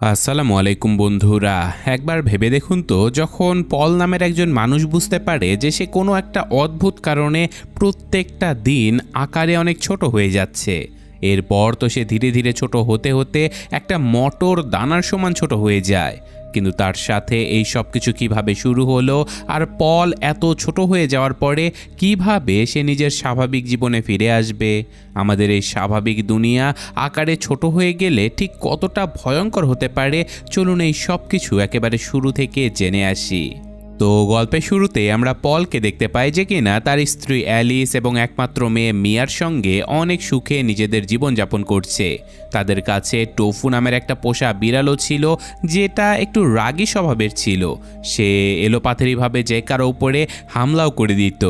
আসসালামু আলাইকুম বন্ধুরা। একবার ভেবে দেখুন তো, যখন পল নামের একজন মানুষ বুঝতে পারে যে সে কোনো একটা অদ্ভুত কারণে প্রত্যেকটা দিন আকারে অনেক ছোট হয়ে যাচ্ছে। এরপর তো সে ধীরে ধীরে ছোট হতে হতে একটা মটর দানার সমান ছোট হয়ে যায়। কিন্তু তার সাথে এই সব কিছু কীভাবে শুরু হলো, আর পল এত ছোট হয়ে যাওয়ার পরে কিভাবে সে নিজের স্বাভাবিক জীবনে ফিরে আসবে, আমাদের এই স্বাভাবিক দুনিয়া আকারে ছোট হয়ে গেলে ঠিক কতটা ভয়ঙ্কর হতে পারে, চলুন এই সব কিছু একেবারে শুরু থেকে জেনে আসি। তো গল্পের শুরুতে আমরা পলকে দেখতে পাই যে কিনা তার স্ত্রী অ্যালিস এবং একমাত্র মেয়ে মিয়ার সঙ্গে অনেক সুখে নিজেদের জীবনযাপন করছে। তাদের কাছে টোফু নামের একটা পোষা বিড়ালও ছিল, যেটা একটু রাগী স্বভাবের ছিল। সে এলোপাথারিভাবে যে কারো উপরে হামলাও করে দিত।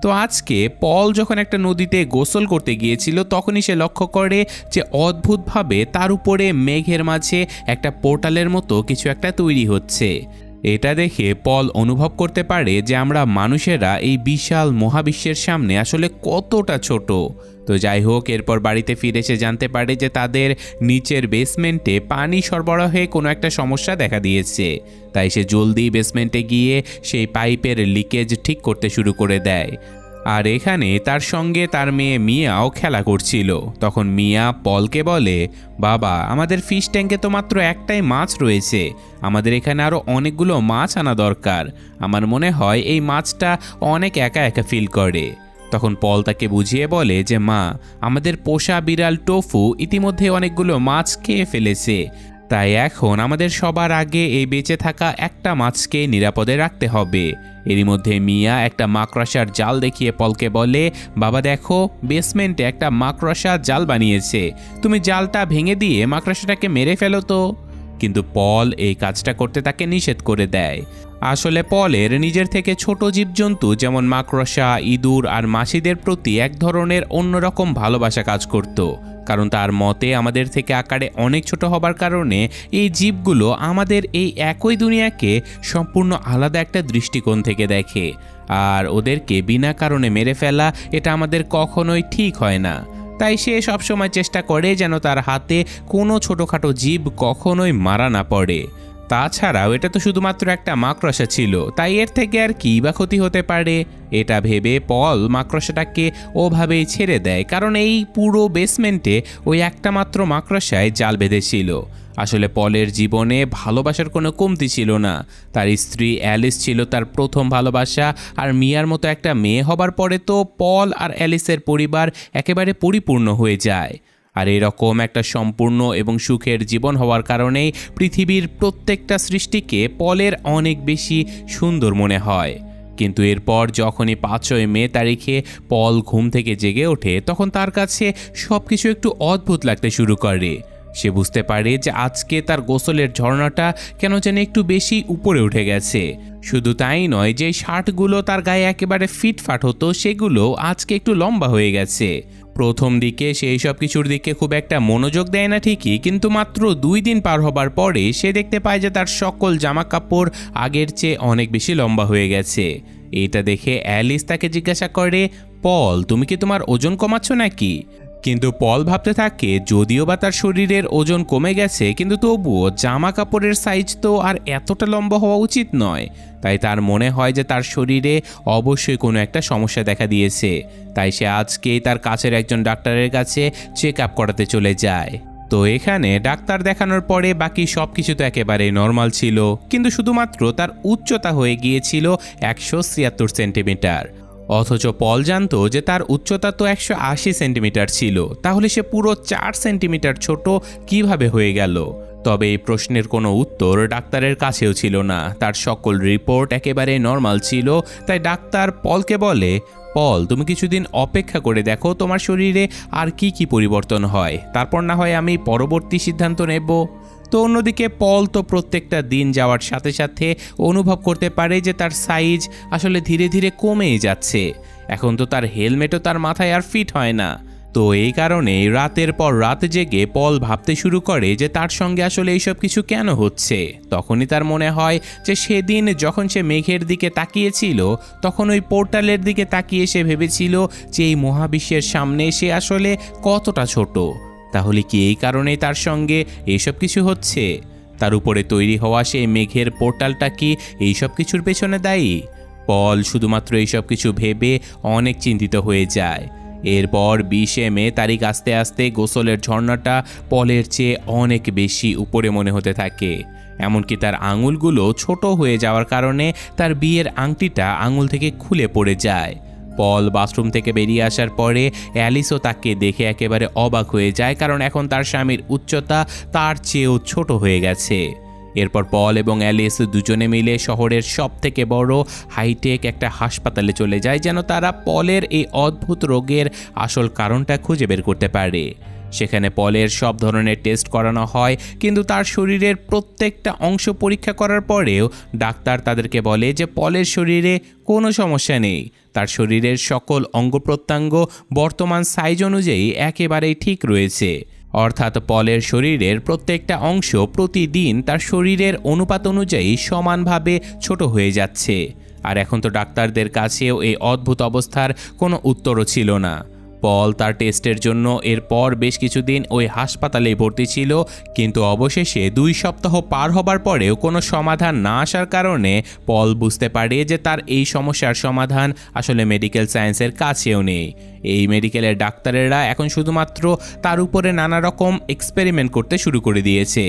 তো আজকে পল যখন একটা নদীতে গোসল করতে গিয়েছিল, তখনই সে লক্ষ্য করে যে অদ্ভুতভাবে তার উপরে মেঘের মাঝে একটা পোর্টালের মতো কিছু একটা তৈরি হচ্ছে। এটা দেখে পল অনুভব করতে পারে যে আমরা মানুষেরা এই বিশাল মহাবিশ্বের সামনে আসলে কতটা ছোট। তো যাই হোক, এরপর বাড়িতে ফিরে এসে জানতে পারে যে তাদের নিচের বেসমেন্টে পানি সরবরাহে কোনো একটা সমস্যা দেখা দিয়েছে। তাই সে জলদি বেসমেন্টে গিয়ে সেই পাইপের লিকেজ ঠিক করতে শুরু করে দেয়। আর এখানে তার সঙ্গে তার মেয়ে মিয়াও খেলা করছিল। তখন মিয়া পলকে বলে, বাবা, আমাদের ফিশ ট্যাঙ্কে তো মাত্র একটাই মাছ রয়েছে, আমাদের এখানে আরও অনেকগুলো মাছ আনা দরকার। আমার মনে হয় এই মাছটা অনেক একা একা ফিল করে। তখন পল তাকে বুঝিয়ে বলে যে মা, আমাদের পোষা বিড়াল টোফু ইতিমধ্যে অনেকগুলো মাছ খেয়ে ফেলেছে, তাই এখন আমাদের সবার আগে এই বেঁচে থাকা একটা মাছকে নিরাপদে রাখতে হবে। এরই মধ্যে মিয়া একটা মাকড়সার জাল দেখিয়ে পলকে বলে, বাবা দেখো, বেসমেন্টে একটা মাকড়সা জাল বানিয়েছে, তুমি জালটা ভেঙে দিয়ে মাকড়সাটাকে মেরে ফেলো তো। কিন্তু পল এই কাজটা করতে তাকে নিষেধ করে দেয়। আসলে পলের নিজের থেকে ছোট জীবজন্তু যেমন মাকড়সা, ইঁদুর আর মাছিদের প্রতি এক ধরনের অন্যরকম ভালোবাসা কাজ করত। কারণ তার মতে আমাদের থেকে আকারে অনেক ছোট হবার কারণে এই জীবগুলো আমাদের এই একই দুনিয়াকে সম্পূর্ণ আলাদা একটা দৃষ্টিকোণ থেকে দেখে। আর ওদেরকে বিনা কারণে মেরে ফেলা, এটা আমাদের কখনোই ঠিক হয় না। তাই সে সবসময় চেষ্টা করে যেন তার হাতে কোনো ছোটোখাটো জীব কখনোই মারা না পড়ে। তাছাড়াও এটা তো শুধুমাত্র একটা মাকড়সা ছিল, তাই এর থেকে আর কী বা ক্ষতি হতে পারে। এটা ভেবে পল মাকড়সাটাকে ওভাবেই ছেড়ে দেয়, কারণ এই পুরো বেসমেন্টে ওই একটা মাত্র মাকড়সায় জাল বেঁধেছিল। আসলে পলের জীবনে ভালোবাসার কোনো কমতি ছিল না। তার স্ত্রী অ্যালিস ছিল তার প্রথম ভালোবাসা, আর মিয়ার মতো একটা মেয়ে হবার পরে তো পল আর অ্যালিসের পরিবার একেবারে পরিপূর্ণ হয়ে যায়। আর এরকম একটা সম্পূর্ণ এবং সুখের জীবন হওয়ার কারণেই পৃথিবীর প্রত্যেকটা সৃষ্টিকে পলের অনেক বেশি সুন্দর মনে হয়। কিন্তু এরপর যখনই 5ই মে তারিখে পল ঘুম থেকে জেগে ওঠে, তখন তার কাছে সব কিছু একটু অদ্ভুত লাগতে শুরু করে। সে বুঝতে পারে যে আজকে তার গোসলের ঝর্ণাটা কেন যেন একটু বেশি উপরে উঠে গেছে। শুধু তাই নয়, যে শার্টগুলো তার গায়ে একেবারে ফিটফাট হতো, সেগুলো আজকে একটু লম্বা হয়ে গেছে। প্রথম দিকে সে এইসব কিছুর দিকে খুব একটা মনোযোগ দেয় না ঠিকই, কিন্তু মাত্র 2 দিন পার হবার পরে সে দেখতে পায় যে তার সকল জামা কাপড় আগের চেয়ে অনেক বেশি লম্বা হয়ে গেছে। এটা দেখে অ্যালিস তাকে জিজ্ঞাসা করে, পল, তুমি কি তোমার ওজন কমাচ্ছ নাকি? কিন্তু পল ভাবতে থাকে যদিও বা তার শরীরের ওজন কমে গেছে, কিন্তু তবুও জামা কাপড়ের সাইজ তো আর এতটা লম্বা হওয়া উচিত নয়। তাই তার মনে হয় যে তার শরীরে অবশ্যই কোনো একটা সমস্যা দেখা দিয়েছে। তাই সে আজকেই তার কাছের একজন ডাক্তারের কাছে চেক আপ করাতে চলে যায়। তো এখানে ডাক্তার দেখানোর পরে বাকি সব কিছু তো একেবারে নর্মাল ছিল, কিন্তু শুধুমাত্র তার উচ্চতা হয়ে গিয়েছিল 173 সেন্টিমিটার। অথচ পল জানতো যে তার উচ্চতা তো 180 সেন্টিমিটার ছিল, তাহলে সে পুরো 4 সেন্টিমিটার ছোট কিভাবে হয়ে গেল? তবে এই প্রশ্নের কোনো উত্তর ডাক্তারের কাছেও ছিল না। তার সকল রিপোর্ট একেবারে নর্মাল ছিল। তাই ডাক্তার পলকে বলে, পল, তুমি কিছুদিন অপেক্ষা করে দেখো তোমার শরীরে আর কি কি পরিবর্তন হয়, তারপর না হয় আমি পরবর্তী সিদ্ধান্ত নেব। তো অন্যদিকে পল তো প্রত্যেকটা দিন যাওয়ার সাথে সাথে অনুভব করতে পারে যে তার সাইজ আসলে ধীরে ধীরে কমেই যাচ্ছে। এখন তো তার হেলমেটও তার মাথায় আর ফিট হয় না। তো এই কারণে রাতের পর রাত জেগে পল ভাবতে শুরু করে যে তার সঙ্গে আসলে এইসব কিছু কেন হচ্ছে। তখনই তার মনে হয় যে সেদিন যখন সে মেঘের দিকে তাকিয়েছিল, তখন ওই পোর্টালের দিকে তাকিয়ে সে ভেবেছিল যে এই মহাবিশ্বের সামনে সে আসলে কতটা ছোট। তাহলে কি এই কারণেই তার সঙ্গে এইসব কিছু হচ্ছে? তার উপরে তৈরি হওয়া সেই মেঘের পোর্টালটা কি এইসব কিছুর পেছনে দায়ী? পল শুধুমাত্র এইসব কিছু ভেবে অনেক চিন্তিত হয়ে যায়। এরপর 20 মে তারিখ আস্তে আস্তে গোসলের ঝর্ণাটা পলের চেয়ে অনেক বেশি উপরে মনে হতে থাকে। এমনকি তার আঙুলগুলো ছোট হয়ে যাওয়ার কারণে তার বিয়ের আংটিটা আঙুল থেকে খুলে পড়ে যায়। পল বাথরুম থেকে বেরিয়ে আসার পরে অ্যালিসও তাকে দেখে একেবারে অবাক হয়ে যায়, কারণ এখন তার স্বামীর উচ্চতা তার চেয়েও ছোট হয়ে গেছে। এরপর পল এবং অ্যালিস দুজনে মিলে শহরের সবথেকে বড় হাইটেক একটা হাসপাতালে চলে যায়, যেন তারা পলের এই অদ্ভুত রোগের আসল কারণটা খুঁজে বের করতে পারে। সেখানে পলের সব ধরনের টেস্ট করানো হয়, কিন্তু তার শরীরের প্রত্যেকটা অংশ পরীক্ষা করার পরেও ডাক্তার তাদেরকে বলে যে পলের শরীরে কোনো সমস্যা নেই। তার শরীরের সকল অঙ্গ প্রত্যঙ্গ বর্তমান সাইজ অনুযায়ী একেবারেই ঠিক রয়েছে। অর্থাৎ পলের শরীরের প্রত্যেকটা অংশ প্রতিদিন তার শরীরের অনুপাত অনুযায়ী সমানভাবে ছোট হয়ে যাচ্ছে। আর এখন তো ডাক্তারদের কাছেও এই অদ্ভুত অবস্থার কোনো উত্তরও ছিল না। পল তার টেস্টের জন্য এরপর বেশ কিছুদিন ওই হাসপাতালে ভর্তি ছিল, কিন্তু অবশেষে 2 সপ্তাহ পার হবার পরেও কোনো সমাধান না আসার কারণে পল বুঝতে পারে যে তার এই সমস্যার সমাধান আসলে মেডিকেল সায়েন্সের কাছেও নেই। এই মেডিকেলের ডাক্তারেরা এখন শুধুমাত্র তার উপরে নানা রকম এক্সপেরিমেন্ট করতে শুরু করে দিয়েছে।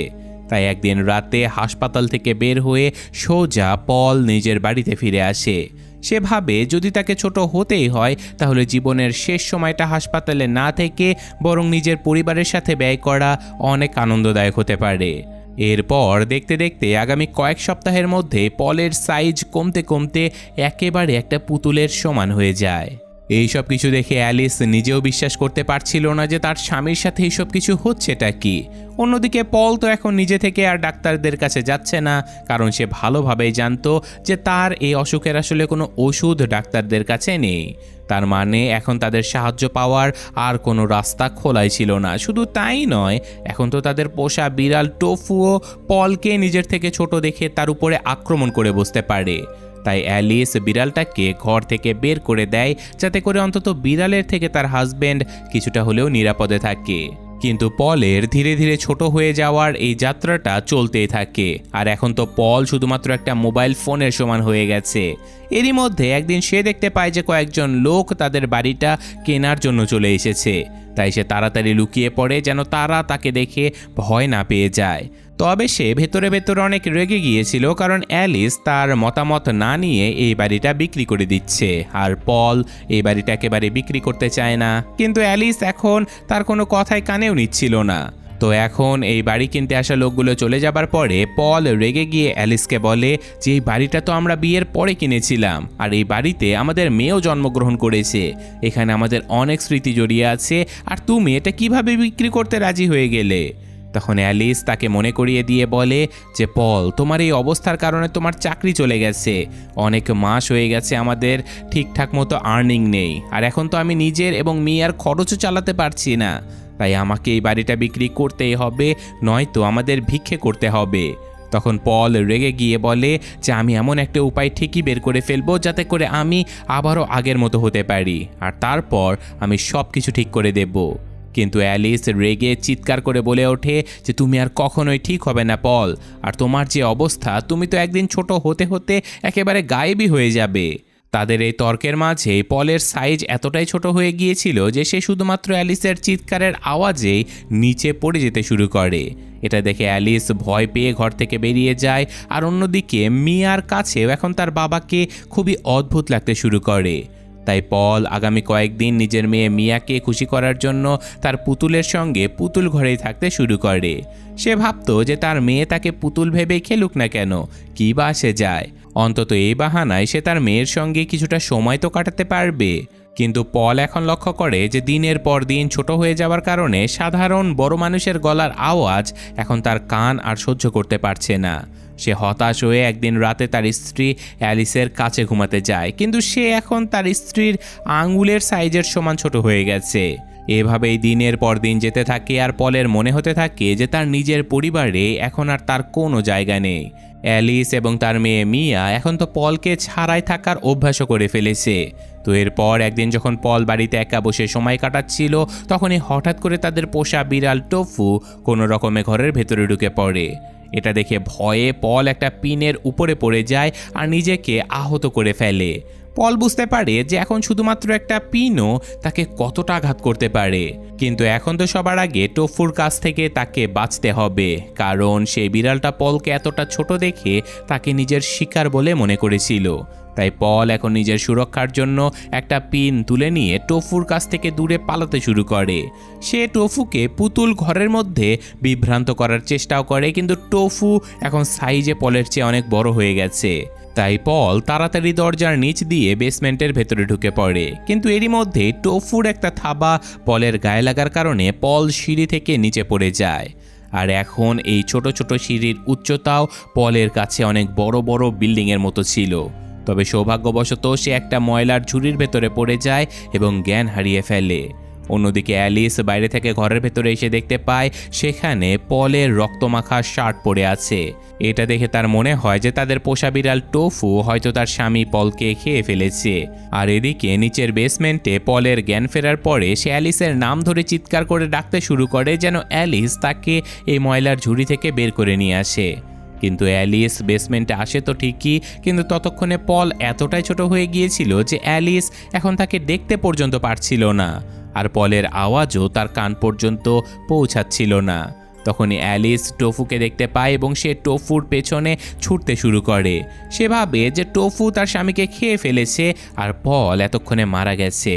তাই একদিন রাতে হাসপাতাল থেকে বের হয়ে সোজা পল নিজের বাড়িতে ফিরে আসে। সে ভাবে যদি তাকে ছোট হতেই হয় তাহলে জীবনের শেষ সময়টা হাসপাতালে না থেকে বরং নিজের পরিবারের সাথে ব্যয় করা অনেক আনন্দদায়ক হতে পারে। এরপর দেখতে দেখতে আগামী কয়েক সপ্তাহের মধ্যে পলের সাইজ কমতে কমতে একেবারে একটা পুতুলের সমান হয়ে যায়। এই সব কিছু দেখে অ্যালিস নিজেও বিশ্বাস করতে পারছিল না যে তার স্বামীর সাথে এইসব কিছু হচ্ছেটা কি। অন্যদিকে পল তো এখন নিজে থেকে আর ডাক্তারদের কাছে যাচ্ছে না, কারণ সে ভালোভাবেই জানতো যে তার এই অসুখের আসলে কোনো ওষুধ ডাক্তারদের কাছে নেই। তার মানে এখন তাদের সাহায্য পাওয়ার আর কোনো রাস্তা খোলাই ছিল না। শুধু তাই নয়, এখন তো তাদের পোষা বিড়াল টোফুও পলকে নিজের থেকে ছোট দেখে তার উপরে আক্রমণ করে বসতে পারে। তাই অ্যালিস বিড়ালটাকে ঘর থেকে বের করে দেয়, যাতে করে অন্তত বিড়ালের থেকে তার হাজবেন্ড কিছুটা হলেও নিরাপদে থাকে। কিন্তু পলের ধীরে ধীরে ছোট হয়ে যাওয়ার এই যাত্রাটা চলতেই থাকে। আর এখন তো পল শুধুমাত্র একটা মোবাইল ফোনের সমান হয়ে গেছে। এরই মধ্যে একদিন সে দেখতে পায় যে কয়েকজন লোক তাদের বাড়িটা কেনার জন্য চলে এসেছে। তাই সে তাড়াতাড়ি লুকিয়ে পড়ে যেন তারা তাকে দেখে ভয় না পেয়ে যায়। তবে সে ভেতরে ভেতরে অনেক রেগে গিয়েছিল, কারণ অ্যালিস তার মতামত না নিয়ে এই বাড়িটা বিক্রি করে দিচ্ছে, আর পল এই বাড়িটা একেবারে বিক্রি করতে চায় না। কিন্তু অ্যালিস এখন তার কোনো কথাই কানেও নিচ্ছিল না। তো এখন এই বাড়ি কিনতে আসা লোকগুলো চলে যাবার পরে পল রেগে গিয়ে অ্যালিসকে বলে যে এই বাড়িটা তো আমরা বিয়ের পরে কিনেছিলাম, আর এই বাড়িতে আমাদের মেয়েও জন্মগ্রহণ করেছে। এখানে আমাদের অনেক স্মৃতি জড়িয়ে আছে, আর তুমি এটা কিভাবে বিক্রি করতে রাজি হয়ে গেলে? তখন অ্যালিস তাকে মনে করিয়ে দিয়ে বলে যে পল, তোমার এই অবস্থার কারণে তোমার চাকরি চলে গেছে, অনেক মাস হয়ে গেছে আমাদের ঠিকঠাক মতো আর্নিং নেই, আর এখন তো আমি নিজের এবং মেয়ের খরচও চালাতে পারছি না। তাই আমাকে এই বাড়িটা বিক্রি করতেই হবে, নয়তো আমাদের ভিক্ষে করতে হবে। তখন পল রেগে গিয়ে বলে যে আমি এমন একটা উপায় ঠিকই বের করে ফেলবো যাতে করে আমি আবারও আগের মতো হতে পারি, আর তারপর আমি সব কিছু ঠিক করে দেব। কিন্তু অ্যালিস রেগে চিৎকার করে বলে ওঠে যে তুমি আর কখনোই ঠিক হবে না পল, আর তোমার যে অবস্থা, তুমি তো একদিন ছোট হতে হতে একেবারে গায়েবই হয়ে যাবে। তাদের এই তর্কের মাঝে পলের সাইজ এতটাই ছোট হয়ে গিয়েছিল যে সে শুধুমাত্র অ্যালিসের চিৎকারের আওয়াজেই নিচে পড়ে যেতে শুরু করে। এটা দেখে অ্যালিস ভয় পেয়ে ঘর থেকে বেরিয়ে যায়। আর অন্যদিকে মিয়ার কাছেও এখন তার বাবাকে খুবই অদ্ভুত লাগতে শুরু করে। তাই পল আগামী কয়েকদিন নিজের মেয়ে মিয়াকে খুশি করার জন্য তার পুতুলের সঙ্গে পুতুল ঘরেই থাকতে শুরু করে। সে ভাবতো যে তার মেয়ে তাকে পুতুল ভেবেই খেলুক না কেন, কী বা সে যায়, অন্তত এই বাহানায় সে তার মেয়ের সঙ্গে কিছুটা সময় তো কাটাতে পারবে। কিন্তু পল এখন লক্ষ্য করে যে দিনের পর দিন ছোট হয়ে যাওয়ার কারণে সাধারণ বড় মানুষের গলার আওয়াজ এখন তার কান আর সহ্য করতে পারছে না। সে হতাশ হয়ে একদিন রাতে তার স্ত্রী অ্যালিসের কাছে ঘুমাতে যায়, কিন্তু সে এখন তার স্ত্রীর আঙ্গুলের সাইজের সমান ছোট হয়ে গেছে। এভাবেই দিনের পর দিন যেতে থাকে, আর পলের মনে হতে থাকে যে তার নিজের পরিবারে এখন আর তার কোনো জায়গা নেই। অ্যালিস এবং তার মেয়ে মিয়া এখন তো পলকে ছাড়াই থাকার অভ্যাসও করে ফেলেছে। তো এরপর একদিন যখন পল বাড়িতে একা বসে সময় কাটাচ্ছিল, তখনই হঠাৎ করে তাদের পোষা বিড়াল টোফু কোনো রকমে ঘরের ভেতরে ঢুকে পড়ে। এটা দেখে ভয়ে পল একটা পিনের উপরে পড়ে যায় আর নিজেকে আহত করে ফেলে। পল বুঝতে পারে যে এখন শুধুমাত্র একটা পিনও তাকে কতটা আঘাত করতে পারে, কিন্তু এখন তো সবার আগে টোফুর কাছ থেকে তাকে বাঁচতে হবে, কারণ সেই বিড়ালটা পলকে এতটা ছোট দেখে তাকে নিজের শিকার বলে মনে করেছিল। তাই পল এখন নিজের সুরক্ষার জন্য একটা পিন তুলে নিয়ে টোফুর কাছ থেকে দূরে পালাতে শুরু করে। সে টোফুকে পুতুল ঘরের মধ্যে বিভ্রান্ত করার চেষ্টাও করে, কিন্তু টোফু এখন সাইজে পলের চেয়ে অনেক বড় হয়ে গেছে। তাই পল তাড়াতাড়ি দরজার নিচ দিয়ে বেসমেন্টের ভেতরে ঢুকে পড়ে, কিন্তু এরই মধ্যে টোফুর একটা থাবা পলের গায়ে লাগার কারণে পল সিঁড়ি থেকে নিচে পড়ে যায়। আর এখন এই ছোট ছোট সিঁড়ির উচ্চতাও পলের কাছে অনেক বড় বড় বিল্ডিংয়ের মতো ছিল। তবে সৌভাগ্যবশত সে একটা ময়লার ঝুড়ির ভেতরে পড়ে যায় এবং জ্ঞান হারিয়ে ফেলে। অন্যদিকে অ্যালিস বাইরে থেকে ঘরের ভেতরে এসে দেখতে পায় সেখানে পলের রক্তমাখা শার্ট পরে আছে। এটা দেখে তার মনে হয় যে তাদের পোষা বিড়াল টোফু হয়তো তার স্বামী পলকে খেয়ে ফেলেছে। আর এদিকে নিচের বেসমেন্টে পলের জ্ঞান ফেরার পরে সে অ্যালিসের নাম ধরে চিৎকার করে ডাকতে শুরু করে যেন অ্যালিস তাকে এই ময়লার ঝুড়ি থেকে বের করে নিয়ে আসে। কিন্তু অ্যালিস বেসমেন্টে আসে তো ঠিকই, কিন্তু ততক্ষণে পল এতটাই ছোট হয়ে গিয়েছিল যে অ্যালিস এখন তাকে দেখতে পর্যন্ত পারছিল না, আর পলের আওয়াজও তার কান পর্যন্ত পৌঁছাচ্ছিল না। তখনই অ্যালিস টোফুকে দেখতে পায় এবং সে টোফুর পেছনে ছুটতে শুরু করে। সে ভাবে যে টোফু তার স্বামীকে খেয়ে ফেলেছে আর পল এতক্ষণে মারা গেছে।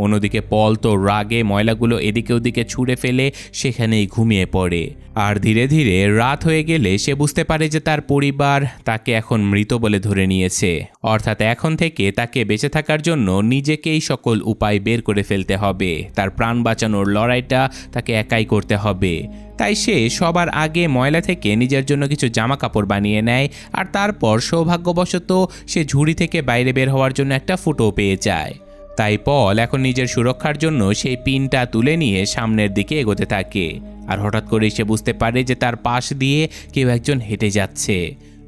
অন্যদিকে পল তো রাগে ময়লাগুলো এদিকে ওদিকে ছুঁড়ে ফেলে সেখানেই ঘুমিয়ে পড়ে। আর ধীরে ধীরে রাত হয়ে গেলে সে বুঝতে পারে যে তার পরিবার তাকে এখন মৃত বলে ধরে নিয়েছে, অর্থাৎ এখন থেকে তাকে বেঁচে থাকার জন্য নিজেকেই সকল উপায় বের করে ফেলতে হবে। তার প্রাণ বাঁচানোর লড়াইটা তাকে একাই করতে হবে। তাই সে সবার আগে ময়লা থেকে নিজের জন্য কিছু জামা কাপড় বানিয়ে নেয়, আর তারপর সৌভাগ্যবশত সে ঝুড়ি থেকে বাইরে বের হওয়ার জন্য একটা ফুটো পেয়ে যায়। তাই পল এখন নিজের সুরক্ষার জন্য সেই পিনটা তুলে নিয়ে সামনের দিকে এগোতে থাকে। আর হঠাৎ করে সে বুঝতে পারে যে তার পাশ দিয়ে কেউ একজন হেঁটে যাচ্ছে।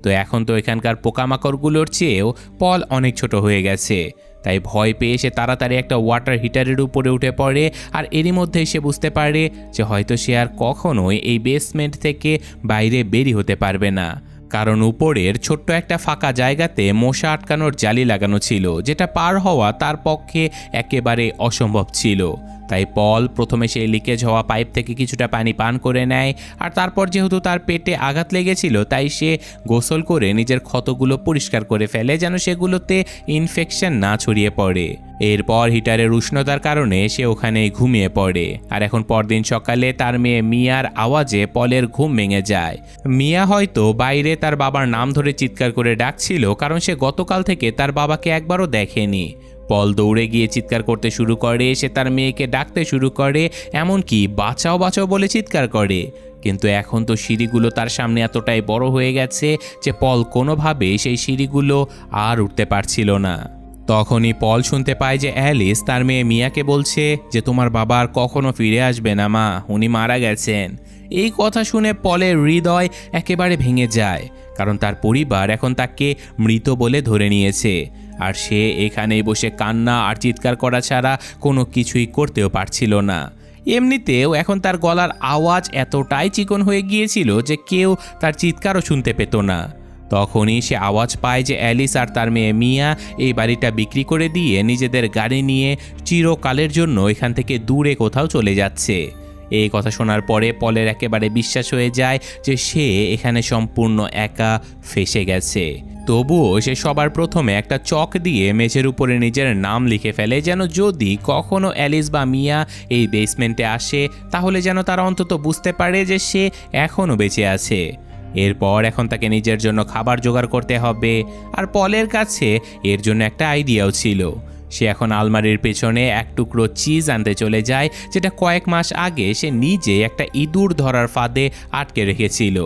তো এখন তো এখানকার পোকামাকড়গুলোর চেয়েও পল অনেক ছোট হয়ে গেছে। তাই ভয় পেয়ে সে তাড়াতাড়ি একটা ওয়াটার হিটারের উপরে উঠে পড়ে। আর এরই মধ্যে সে বুঝতে পারে যে হয়তো সে আর কখনোই এই বেসমেন্ট থেকে বাইরে বেরিয়ে হতে পারবে না, কারণ উপরের ছোট্ট একটা ফাঁকা জায়গাতে মশা আটকানোর জালি লাগানো ছিল, যেটা পার হওয়া তার পক্ষে একেবারে অসম্ভব ছিল। তাই পল প্রথমে সেই লিকেজ হওয়া পাইপ থেকে কিছুটা পানি পান করে নেয়, আর তারপর যেহেতু তার পেটে আঘাত লেগেছিল তাই সে গোসল করে নিজের ক্ষতগুলো পরিষ্কার করে ফেলে যেন সেগুলোতে ইনফেকশন না ছড়িয়ে পড়ে। এরপর হিটারের উষ্ণতার কারণে সে ওখানেই ঘুমিয়ে পড়ে। আর এখন পরদিন সকালে তার মেয়ে মিয়ার আওয়াজে পলের ঘুম ভেঙে যায়। মিয়া হয়তো বাইরে তার বাবার নাম ধরে চিৎকার করে ডাকছিল, কারণ সে গতকাল থেকে তার বাবাকে একবারও দেখেনি। পল দৌড়ে গিয়ে চিৎকার করতে শুরু করে, সে তার মেয়েকে ডাকতে শুরু করে, এমনকি বাঁচাও বাঁচাও বলে চিৎকার করে। কিন্তু এখন তো সিঁড়িগুলো তার সামনে এতটাই বড় হয়ে গেছে যে পল কোনোভাবেই সেই সিঁড়িগুলো আর উঠতে পারছিল না। তখনই পল শুনতে পায় যে অ্যালিস তার মেয়ে মিয়াকে বলছে যে তোমার বাবা আর কখনো ফিরে আসবে না মা, উনি মারা গেছেন। এই কথা শুনে পলের হৃদয় একেবারে ভেঙে যায়, কারণ তার পরিবার এখন তাকে মৃত বলে ধরে নিয়েছে। আর সে এখানেই বসে কান্না আর চিৎকার করা ছাড়া কোনো কিছুই করতেও পারছিল না। এমনিতেও এখন তার গলার আওয়াজ এতটাই চিকন হয়ে গিয়েছিল যে কেউ তার চিৎকারও শুনতে পেত না। তখনই সে আওয়াজ পায় যে অ্যালিস আর তার মেয়ে মিয়া এই বাড়িটা বিক্রি করে দিয়ে নিজেদের গাড়ি নিয়ে চিরকালের জন্য এখান থেকে দূরে কোথাও চলে যাচ্ছে। এই কথা শোনার পরে পলের একেবারে বিশ্বাস হয়ে যায় যে সে এখানে সম্পূর্ণ একা ফেঁসে গেছে। তবুও সে সবার প্রথমে একটা চক দিয়ে মেঝের উপরে নিজের নাম লিখে ফেলে, যেন যদি কখনো অ্যালিস বা মিয়া এই বেসমেন্টে আসে তাহলে যেন তারা অন্তত বুঝতে পারে যে সে এখনও বেঁচে আছে। এরপর এখন তাকে নিজের জন্য খাবার জোগাড় করতে হবে। আর পলের কাছে এর জন্য একটা আইডিয়াও ছিল। সে এখন আলমারির পেছনে এক টুকরো চিজ আনতে চলে যায়, যেটা কয়েক মাস আগে সে নিজে একটা ইঁদুর ধরার ফাঁদে আটকে রেখেছিল।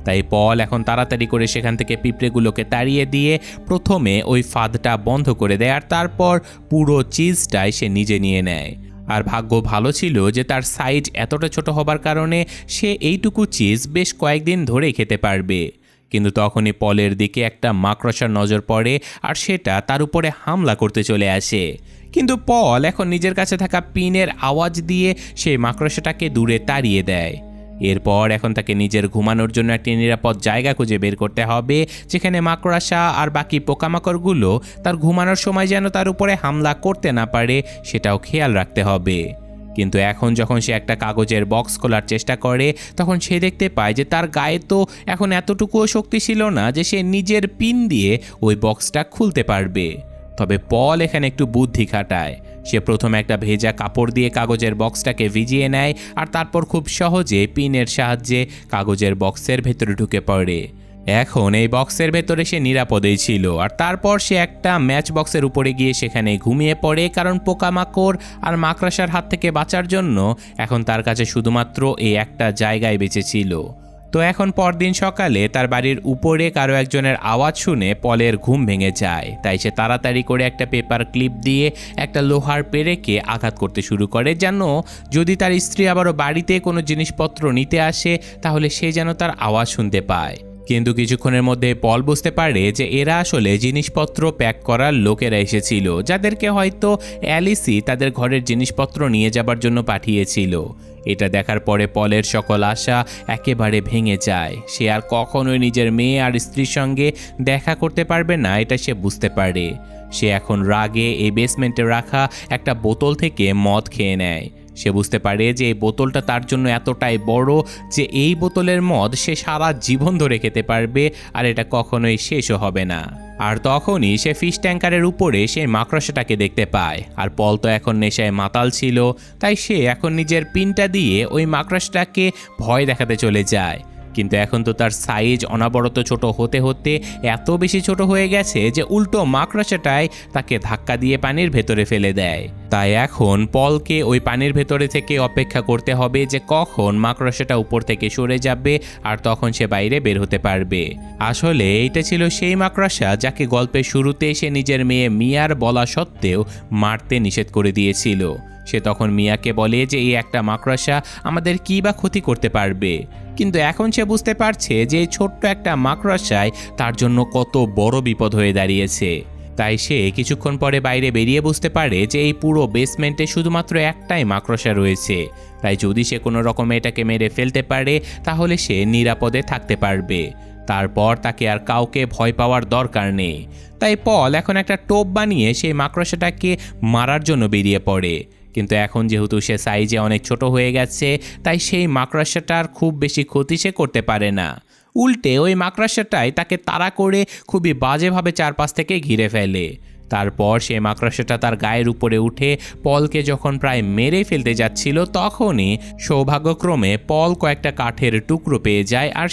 তাই পল এখন তাড়াতাড়ি করে সেখান থেকে পিঁপড়েগুলোকে তাড়িয়ে দিয়ে প্রথমে ওই ফাঁদটা বন্ধ করে দেয়, আর তারপর পুরো চিজটাই সে নিজে নিয়ে নেয়। আর ভাগ্য ভালো ছিল যে তার সাইজ এতটা ছোট হবার কারণে সে এইটুকু চিজ বেশ কয়েকদিন ধরেই খেতে পারবে। কিন্তু তখনই পলের দিকে একটা মাকড়সার নজর পড়ে, আর সেটা তার উপরে হামলা করতে চলে আসে। কিন্তু পল এখন নিজের কাছে থাকা পিনের আওয়াজ দিয়ে সেই মাকড়সাটাকে দূরে তাড়িয়ে দেয়। এরপর এখন তাকে নিজের ঘুমানোর জন্য একটি নিরাপদ জায়গা খুঁজে বের করতে হবে, যেখানে মাকড়সা আর বাকি পোকামাকড়গুলো তার ঘুমানোর সময় যেন তার উপরে হামলা করতে না পারে সেটাও খেয়াল রাখতে হবে। কিন্তু এখন যখন সে একটা কাগজের বক্স খোলার চেষ্টা করে, তখন সে দেখতে পায় যে তার গায়ে তো এখন এতটুকুও শক্তি ছিল না যে সে নিজের পিন দিয়ে ওই বক্সটা খুলতে পারবে। তবে পল এখানে একটু বুদ্ধি খাটায়। সে প্রথমে একটা ভেজা কাপড় দিয়ে কাগজের বক্সটাকে ভিজিয়ে নেয়, আর তারপর খুব সহজে পিনের সাহায্যে কাগজের বক্সের ভেতরে ঢুকে পড়ে। এখন এই বক্সের ভেতরে সে নিরাপদেই ছিল, আর তারপর সে একটা ম্যাচ বক্সের উপরে গিয়ে সেখানে ঘুমিয়ে পড়ে, কারণ পোকামাকড় আর মাকড়সার হাত থেকে বাঁচার জন্য এখন তার কাছে শুধুমাত্র এই একটা জায়গায় বেঁচে ছিল। তো এখন পরদিন সকালে তার বাড়ির উপরে কারো একজনের আওয়াজ শুনে পলের ঘুম ভেঙে যায়। তাই সে তাড়াতাড়ি করে একটা পেপার ক্লিপ দিয়ে একটা লোহার পেরেকে আঘাত করতে শুরু করে, যেন যদি তার স্ত্রী আবারও বাড়িতে কোনো জিনিসপত্র নিতে আসে তাহলে সে যেন তার আওয়াজ শুনতে পায়। কিন্তু কিছুক্ষণের মধ্যে পল বুঝতে পারে যে এরা আসলে জিনিসপত্র প্যাক করার লোকেরা এসেছিল, যাদেরকে হয়তো অ্যালিসি তাদের ঘরের জিনিসপত্র নিয়ে যাবার জন্য পাঠিয়েছিল। এটা দেখার পরে পলের সকল আশা একেবারে ভেঙে যায়। সে আর কখনোই নিজের মেয়ে আর স্ত্রীর সঙ্গে দেখা করতে পারবে না, এটা সে বুঝতে পারে। সে এখন রাগে এই বেসমেন্টে রাখা একটা বোতল থেকে মদ খেয়ে নেয়। সে বুঝতে পারে যে এই বোতলটা তার জন্য এতটাই বড় যে এই বোতলের মদ সে সারা জীবন ধরে খেতে পারবে, আর এটা কখনোই শেষও হবে না। আর তখনই সে ফিশ ট্যাঙ্কারের উপরে সেই মাকড়সাটাকে দেখতে পায়। আর পল তো এখন নেশায় মাতাল ছিল, তাই সে এখন নিজের পিনটা দিয়ে ওই মাকড়সাটাকে ভয় দেখাতে চলে যায়। কিন্তু এখন তো তার সাইজ অনবরত ছোট হতে হতে এত বেশি ছোট হয়ে গেছে যে উল্টো মাকড়সাটাই তাকে ধাক্কা দিয়ে পানির ভেতরে ফেলে দেয়। তাই এখন পলকে ওই পানির ভেতরে থেকে অপেক্ষা করতে হবে যে কখন মাকড়সাটা উপর থেকে সরে যাবে, আর তখন সে বাইরে বের হতে পারবে। আসলে এইটা ছিল সেই মাকড়সা যাকে গল্পের শুরুতে সে নিজের মেয়ে মিয়ার বলা সত্ত্বেও মারতে নিষেধ করে দিয়েছিল। সে তখন মিয়াকে বলে যে এই একটা মাকড়সা আমাদের কী বা ক্ষতি করতে পারবে, কিন্তু এখন সে বুঝতে পারছে যে এই ছোট্ট একটা মাকড়সায় তার জন্য কত বড় বিপদ হয়ে দাঁড়িয়েছে। তাই সে কিছুক্ষণ পরে বাইরে বেরিয়ে বুঝতে পারে যে এই পুরো বেসমেন্টে শুধুমাত্র একটাই মাকড়সা রয়েছে। তাই যদি সে কোনো রকমে এটাকে মেরে ফেলতে পারে তাহলে সে নিরাপদে থাকতে পারবে। তারপর তাকে আর কাউকে ভয় পাওয়ার দরকার নেই। তাই পল এখন একটা টোপ বানিয়ে সেই মাকড়সাটাকে মারার জন্য বেরিয়ে পড়ে। কিন্তু এখন যেহেতু সে সাইজে অনেক ছোট হয়ে গেছে, তাই সেই মাকড়সাটার খুব বেশি ক্ষতি সে করতে পারে না। উল্টে ওই মাকড়সাটাই তাকে তাড়া করে খুবই বাজেভাবে চারপাশ থেকে ঘিরে ফেলে। তারপর সেই মাকড়সাটা তার গায়ের উপরে উঠে পলকে যখন প্রায় মেরে ফেলতে যাচ্ছিল, তখনই সৌভাগ্যক্রমে পল কয়েকটা কাঠের টুকরো পেয়ে যায়, আর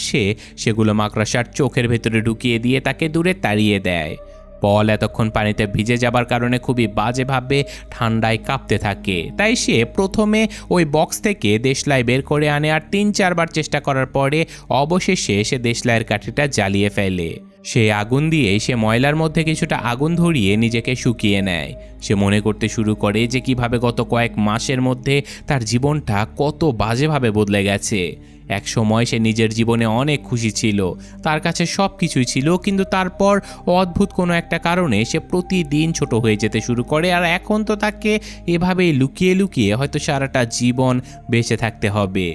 সেগুলো মাকড়সার চোখের ভেতরে ঢুকিয়ে দিয়ে তাকে দূরে তাড়িয়ে দেয়। পল এতক্ষণ পানিতে ভিজে যাবার কারণে খুবই বাজেভাবে ঠান্ডায় কাঁপতে থাকে। তাই সে প্রথমে ওই বক্স থেকে দেশলাই বের করে আনে, আর 3-4 বার চেষ্টা করার পরে অবশেষে সে দেশলাইয়ের কাঠিটা জ্বালিয়ে ফেলে। সে আগুন দিয়ে সে ময়লার মধ্যে কিছুটা আগুন ধরিয়ে নিজেকে শুকিয়ে নেয়। সে মনে করতে শুরু করে যে কিভাবে গত কয়েক মাসের মধ্যে তার জীবনটা কত বাজেভাবে বদলে গেছে। এক সময় সে নিজের জীবনে অনেক খুশি ছিল, তার কাছে সব কিছুই ছিল, কিন্তু তারপর অদ্ভুত কোনো একটা কারণে সে প্রতিদিন ছোট হয়ে যেতে শুরু করে। আর এখন তো তাকে এভাবেই লুকিয়ে লুকিয়ে হয়তো সারাটা জীবন বেঁচে থাকতে হবে।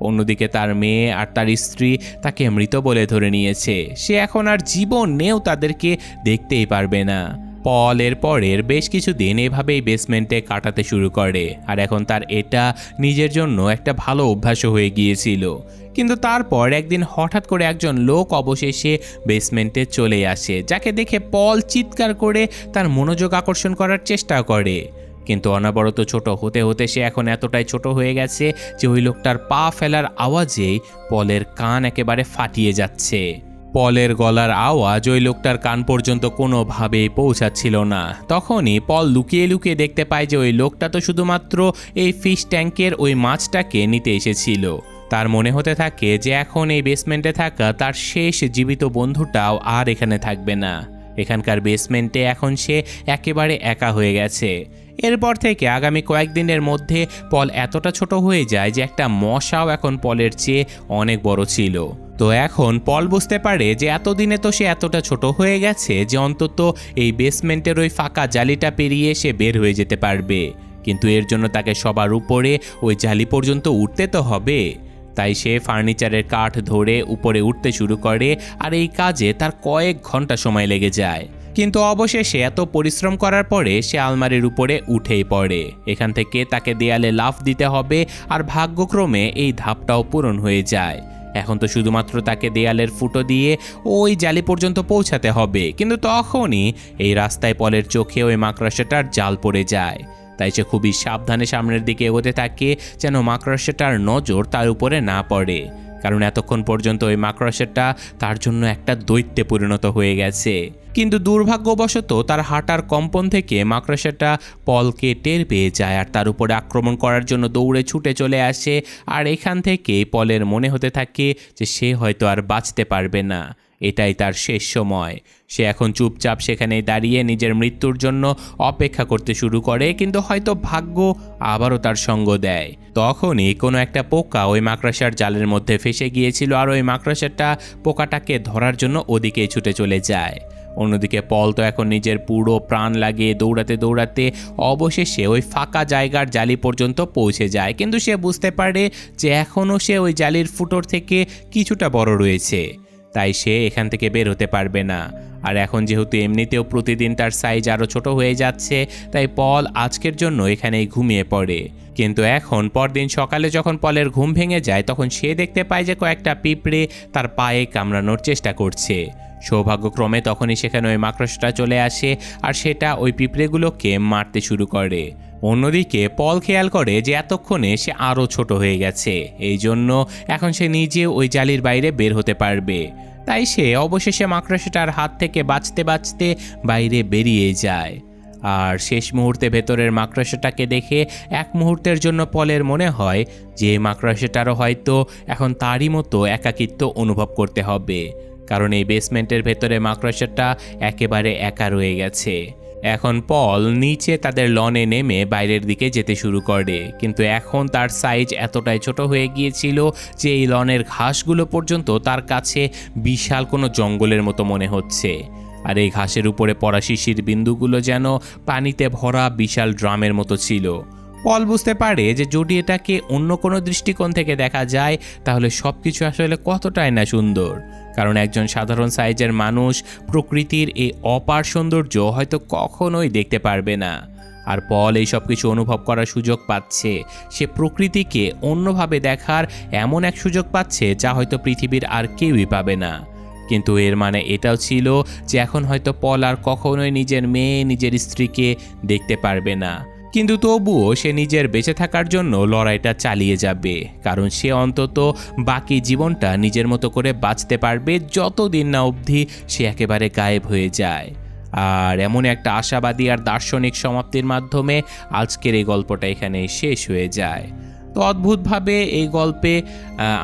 অন্যদিকে তার মেয়ে আর তার স্ত্রী তাকে মৃত বলে ধরে নিয়েছে। সে এখন আর জীবনেও তাদেরকে দেখতেই পারবে না। পল এর পরের বেশ কিছুদিন এভাবেই বেসমেন্টে কাটাতে শুরু করে, আর এখন তার এটা নিজের জন্য একটা ভালো অভ্যাসও হয়ে গিয়েছিল। কিন্তু তারপর একদিন হঠাৎ করে একজন লোক অবশেষে বেসমেন্টে চলে আসে, যাকে দেখে পল চিৎকার করে তার মনোযোগ আকর্ষণ করার চেষ্টা করে। কিন্তু অনবরত ছোট হতে হতে সে এখন এতটাই ছোট হয়ে গেছে যে ওই লোকটার পা ফেলার আওয়াজেই পলের কান একেবারে ফাটিয়ে যাচ্ছে। পলের গলার আওয়াজ ওই লোকটার কান পর্যন্ত কোনোভাবেই পৌঁছাচ্ছিল না। তখনই পল লুকিয়ে লুকিয়ে দেখতে পায় যে ওই লোকটা তো শুধুমাত্র এই ফিশ ট্যাঙ্কের ওই মাছটাকে নিতে এসেছিল। তার মনে হতে থাকে যে এখন এই বেসমেন্টে থাকা তার শেষ জীবিত বন্ধুটাও আর এখানে থাকবে না। এখানকার বেসমেন্টে এখন সে একেবারে একা হয়ে গেছে। এরপর থেকে আগামী কয়েকদিনের মধ্যে পল এতটা ছোট হয়ে যায় যে একটা মশাও এখন পলের চেয়ে অনেক বড় ছিল। তো এখন পল বুঝতে পারে যে এতদিনে তো সে এতটা ছোট হয়ে গেছে যে অন্তত এই বেসমেন্টের ওই ফাঁকা জালিটা পেরিয়ে সে বের হয়ে যেতে পারবে। কিন্তু এর জন্য তাকে সবার উপরে ওই জালি পর্যন্ত উঠতে তো হবে। তাই সে ফার্নিচারের কাঠ ধরে উপরে উঠতে শুরু করে, আর এই কাজে তার কয়েক ঘন্টা সময় লেগে যায়। কিন্তু অবশেষে এত পরিশ্রম করার পরে সে আলমারির উপরে উঠেই পড়ে। এখান থেকে তাকে দেয়ালে লাফ দিতে হবে, আর ভাগ্যক্রমে এই ধাপটাও পূরণ হয়ে যায়। এখন তো শুধুমাত্র তাকে দেয়ালের ফুটো দিয়ে ওই জালি পর্যন্ত পৌঁছাতে হবে। কিন্তু তখনই এই রাস্তায় পলের চোখে ওই মাকড়সাটার জাল পড়ে যায়। তাই সে খুবই সাবধানে সামনের দিকে এগোতে থাকে, যেন মাকড়সাটার নজর তার উপরে না পড়ে, কারণ এতক্ষণ পর্যন্ত ওই মাকড়সাটা তার জন্য একটা দৈত্যে পরিণত হয়ে গেছে। কিন্তু দুর্ভাগ্যবশত তার হাঁটার কম্পন থেকে মাকড়সাটা পলকে টের পেয়ে যায়, আর তার উপরে আক্রমণ করার জন্য দৌড়ে ছুটে চলে আসে। আর এখান থেকে পলের মনে হতে থাকে যে সে হয়তো আর বাঁচতে পারবে না, এটাই তার শেষ সময়। সে এখন চুপচাপ সেখানেই দাঁড়িয়ে নিজের মৃত্যুর জন্য অপেক্ষা করতে শুরু করে, কিন্তু হয়তো ভাগ্য আবারও তার সঙ্গ দেয়। তখনই কোনো একটা পোকা ওই মাকড়সার জালের মধ্যে ফেসে গিয়েছিল, আর ওই মাকড়সাটা পোকাটাকে ধরার জন্য ওদিকেই ছুটে চলে যায়। অন্যদিকে পল তো এখন নিজের পুরো প্রাণ লাগিয়ে দৌড়াতে দৌড়াতে অবশেষে ওই ফাঁকা জায়গার জালি পর্যন্ত পৌঁছে যায়। কিন্তু সে বুঝতে পারে যে এখনও সে ওই জালির ফুটোর থেকে কিছুটা বড় রয়েছে, তাই সে এখান থেকে বের হতে পারবে না। আর এখন যেহেতু এমনিতেও প্রতিদিন তার সাইজ আরও ছোট হয়ে যাচ্ছে, তাই পল আজকের জন্য এখানেই ঘুমিয়ে পড়ে। কিন্তু এখন পরদিন সকালে যখন পলের ঘুম ভেঙে যায়, তখন সে দেখতে পায় যে কয়েকটা পিঁপড়ে তার পায়ে কামড়ানোর চেষ্টা করছে। সৌভাগ্যক্রমে তখনই সেখানে ওই মাকড়সাটা চলে আসে, আর সেটা ওই পিঁপড়েগুলোকে মারতে শুরু করে। অন্যদিকে পল খেয়াল করে যে এতক্ষণে সে আরও ছোট হয়ে গেছে, এই জন্য এখন সে নিজে ওই জালির বাইরে বের হতে পারবে। তাই সে অবশেষে মাকড়সাটার হাত থেকে বাঁচতে বাঁচতে বাইরে বেরিয়ে যায়। আর শেষ মুহূর্তে ভেতরের মাকড়সাটাকে দেখে এক মুহূর্তের জন্য পলের মনে হয় যে মাকড়সাটারও হয়তো এখন তারই মতো একাকিত্ব অনুভব করতে হবে, কারণ এই বেসমেন্টের ভেতরে মাকড়সাটা একেবারে একা রয়ে গেছে। এখন পল নিচে তাদের লনে নেমে বাইরের দিকে যেতে শুরু করে, কিন্তু এখন তার সাইজ এতটাই ছোট হয়ে গিয়েছিল যে এই লনের ঘাসগুলো পর্যন্ত তার কাছে বিশাল কোনো জঙ্গলের মতো মনে হচ্ছে। আর এই ঘাসের উপরে পড়া শিশির বিন্দুগুলো যেন পানিতে ভরা বিশাল ড্রামের মতো ছিল। পল বুঝতে পারে যে যদি এটাকে অন্য কোনো দৃষ্টিকোণ থেকে দেখা যায়, তাহলে সব কিছু আসলে কতটাই না সুন্দর। কারণ একজন সাধারণ সাইজের মানুষ প্রকৃতির এই অপার সৌন্দর্য হয়তো কখনোই দেখতে পারবে না। আর পল এই সব কিছু অনুভব করার সুযোগ পাচ্ছে, সে প্রকৃতিকে অন্যভাবে দেখার এমন এক সুযোগ পাচ্ছে যা হয়তো পৃথিবীর আর কেউই পাবে না। কিন্তু এর মানে এটাও ছিল যে এখন হয়তো পল আর কখনোই নিজের মেয়ে, নিজের স্ত্রীকে দেখতে পারবে না। কিন্তু তবুও সে নিজের বেঁচে থাকার জন্য লড়াইটা চালিয়ে যাবে, কারণ সে অন্তত বাকি জীবনটা নিজের মতো করে বাঁচতে পারবে, যতদিন না অবধি সে একেবারে গায়েব হয়ে যায়। আর এমন একটা আশাবাদী আর দার্শনিক সমাপ্তির মাধ্যমে আজকের এই গল্পটা এখানে শেষ হয়ে যায়। তো অদ্ভুতভাবে এই গল্পে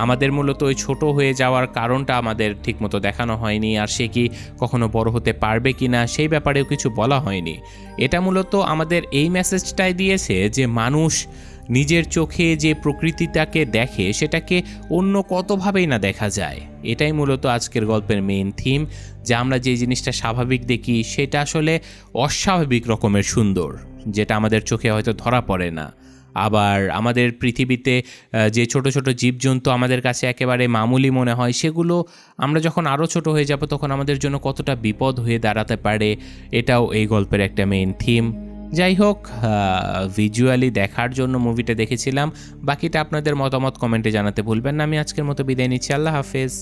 আমাদের মূলত ওই ছোট হয়ে যাওয়ার কারণটা আমাদের ঠিকমতো দেখানো হয়নি, আর সে কি কখনো বড় হতে পারবে কি না সেই ব্যাপারেও কিছু বলা হয়নি। এটা মূলত আমাদের এই মেসেজটাই দিয়েছে যে মানুষ নিজের চোখে যে প্রকৃতিটাকে দেখে সেটাকে অন্য কতভাবেই না দেখা যায়। এটাই মূলত আজকের গল্পের মেইন থিম, যে আমরা যে জিনিসটা স্বাভাবিক দেখি সেটা আসলে অস্বাভাবিক রকমের সুন্দর, যেটা আমাদের চোখে হয়তো ধরা পড়ে না। আবার আমাদের পৃথিবীতে যে ছোট ছোট জীবজন্তু আমাদের কাছে একেবারে মামুলি মনে হয়, সেগুলো আমরা যখন আরও ছোট হয়ে যাব তখন আমাদের জন্য কতটা বিপদ হয়ে দাঁড়াতে পারে, এটাও এই গল্পের একটা মেইন থিম। যাই হোক, ভিজুয়ালি দেখার জন্য মুভিটা দেখেছিলাম। বাকিটা আপনাদের মতামত কমেন্টে জানাতে ভুলবেন না। আমি আজকের মতো বিদায় নিচ্ছি। আল্লাহ হাফেজ।